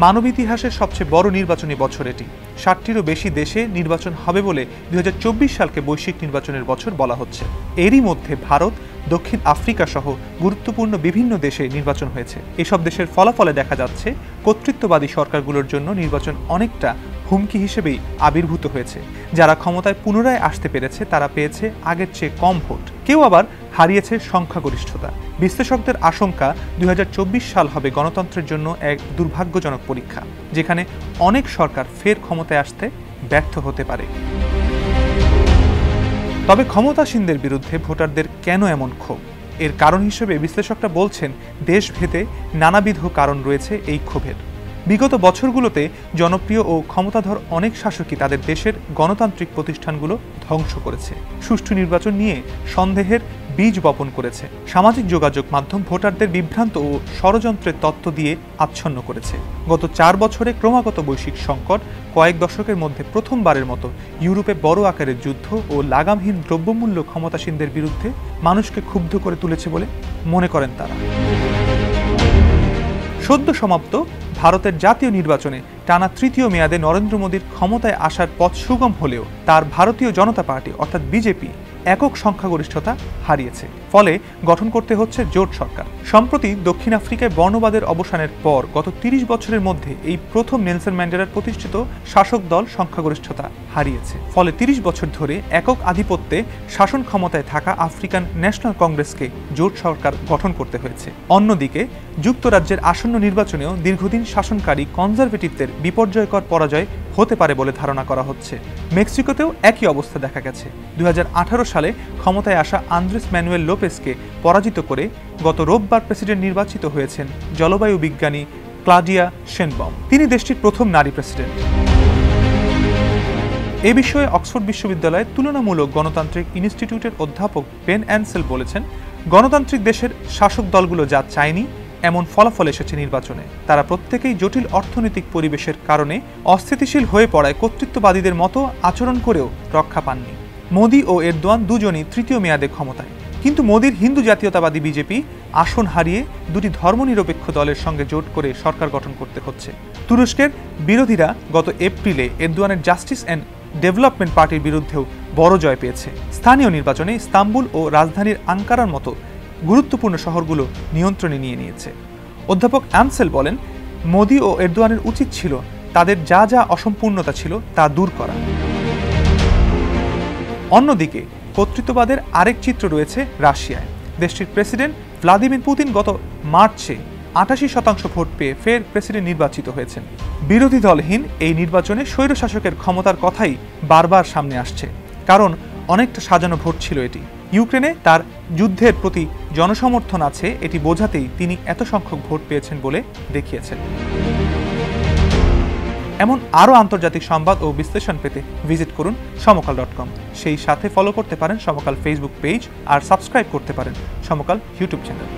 মানব ইতিহাসের সবচেয়ে বড় নির্বাচনী বছর এটি। ৬০টিরও বেশি দেশে নির্বাচন হবে বলে ২০২৪ সালকে বৈশ্বিক নির্বাচনের বছর বলা হচ্ছে। এরই মধ্যে ভারত, দক্ষিণ আফ্রিকা সহ গুরুত্বপূর্ণ বিভিন্ন দেশে নির্বাচন হয়েছে। এসব দেশের ফলাফলে দেখা যাচ্ছে কর্তৃত্ববাদী সরকারগুলোর জন্য নির্বাচন অনেকটা হুমকি হিসেবেই আবির্ভূত হয়েছে। যারা ক্ষমতায় পুনরায় আসতে পেরেছে তারা পেয়েছে আগের চেয়ে কম ভোট, কেউ আবার হারিয়েছে সংখ্যাগরিষ্ঠতা। বিশ্লেষকদের আশঙ্কা ২০২৪ সাল হবে গণতন্ত্রের জন্য এক দুর্ভাগ্যজনক পরীক্ষা, যেখানে অনেক সরকার ফের ক্ষমতায় আসতে ব্যর্থ হতে পারে। তবে ক্ষমতাসীনদের বিরুদ্ধে ভোটারদের কেন এমন ক্ষোভ? এর কারণ হিসেবে বিশ্লেষকরা বলছেন দেশভেদে নানাবিধ কারণ রয়েছে এই ক্ষোভের। বিগত বছরগুলোতে জনপ্রিয় ও ক্ষমতাধর অনেক শাসকই তাদের দেশের গণতান্ত্রিক প্রতিষ্ঠানগুলো ধ্বংস করেছে। সুষ্ঠু নির্বাচন নিয়ে সন্দেহের বীজ বপন করেছে। সামাজিক যোগাযোগ মাধ্যম ভোটারদের বিভ্রান্ত ও ষড়যন্ত্রের তত্ত্ব দিয়ে আচ্ছন্ন করেছে। গত ৪ বছরে ক্রমাগত বৈশ্বিক সংকট, কয়েক দশকের মধ্যে প্রথমবারের মতো ইউরোপে বড় আকারের যুদ্ধ ও লাগামহীন দ্রব্যমূল্য ক্ষমতাসীনদের বিরুদ্ধে মানুষকে ক্ষুব্ধ করে তুলেছে বলে মনে করেন তারা। সদ্য সমাপ্ত ভারতের জাতীয় নির্বাচনে টানা তৃতীয় মেয়াদে নরেন্দ্র মোদীর ক্ষমতায় আসার পথ সুগম হলেও তার ভারতীয় জনতা পার্টি অর্থাৎ বিজেপি একক সংখ্যাগরিষ্ঠতা হারিয়েছে। ফলে গঠন করতে হচ্ছে জোট সরকার। সম্প্রতি দক্ষিণ আফ্রিকায় বর্ণবাদের অবসানের পর গত ৩০ বছরের মধ্যে এই প্রথম নেলসন ম্যান্ডেলার প্রতিষ্ঠিত শাসক দল সংখ্যাগরিষ্ঠতা হারিয়েছে। ফলে ৩০ বছর ধরে একক আধিপত্যে শাসন ক্ষমতায় থাকা আফ্রিকান ন্যাশনাল কংগ্রেসকে জোট সরকার গঠন করতে হয়েছে। অন্যদিকে যুক্তরাজ্যের আসন্ন নির্বাচনেও দীর্ঘদিন শাসনকারী কনজারভেটিভদের বিপর্যয়কর পরাজয় হতে পারে বলে ধারণা করা হচ্ছে। মেক্সিকোতেও একই অবস্থা দেখা গেছে। ২০১৮ সালে ক্ষমতায় আসা আন্দ্রেস ম্যানুয়েল লোপেসকে পরাজিত করে গত রোববার প্রেসিডেন্ট নির্বাচিত হয়েছেন জলবায়ু বিজ্ঞানী ক্লাডিয়া শেনবম। তিনি দেশটির প্রথম নারী প্রেসিডেন্ট। এ বিষয়ে অক্সফোর্ড বিশ্ববিদ্যালয়ের তুলনামূলক গণতান্ত্রিক ইনস্টিটিউটের অধ্যাপক বেন অ্যানসেল বলেছেন, গণতান্ত্রিক দেশের শাসক দলগুলো যা চায়নি এমন ফলাফল এসেছে নির্বাচনে। তারা প্রত্যেকেই জটিল অর্থনৈতিক পরিবেশের কারণে অস্থিতিশীল হয়ে পড়ায় কর্তৃত্ববাদীদের মতো আচরণ করেও রক্ষা পাননি। মোদি ও এরদোয়ান দুজনই তৃতীয় মেয়াদে ক্ষমতায়, কিন্তু মোদির হিন্দু জাতীয়তাবাদী বিজেপি আসন হারিয়ে দুটি ধর্মনিরপেক্ষ দলের সঙ্গে জোট করে সরকার গঠন করতে হচ্ছে। তুরস্কের বিরোধীরা গত এপ্রিলে এরদোয়ানের জাস্টিস অ্যান্ড ডেভেলপমেন্ট পার্টির বিরুদ্ধেও বড় জয় পেয়েছে। স্থানীয় নির্বাচনে ইস্তাম্বুল ও রাজধানীর আঙ্কারার মতো গুরুত্বপূর্ণ শহরগুলো নিয়ন্ত্রণে নিয়ে নিয়েছে। অধ্যাপক অ্যানসেল বলেন, মোদি ও এরদোয়ানের উচিত ছিল তাদের যা যা অসম্পূর্ণতা ছিল তা দূর করা। অন্যদিকে কর্তৃত্ববাদের আরেক চিত্র রয়েছে রাশিয়ায়। দেশটির প্রেসিডেন্ট ভ্লাদিমির পুতিন গত মার্চে ৮৮% ভোট পেয়ে ফের প্রেসিডেন্ট নির্বাচিত হয়েছেন। বিরোধী দলহীন এই নির্বাচনে স্বৈরশাসকের ক্ষমতার কথাই বারবার সামনে আসছে, কারণ অনেকটা সাজানো ভোট ছিল এটি। ইউক্রেনে তার যুদ্ধের প্রতি জনসমর্থন আছে এটি বোঝাতেই তিনি এত সংখ্যক ভোট পেয়েছেন বলে দেখিয়েছেন। এমন আরও আন্তর্জাতিক সংবাদ ও বিশ্লেষণ পেতে ভিজিট করুন সমকাল.com। সেই সাথে ফলো করতে পারেন সমকাল ফেসবুক পেজ আর সাবস্ক্রাইব করতে পারেন সমকাল ইউটিউব চ্যানেল।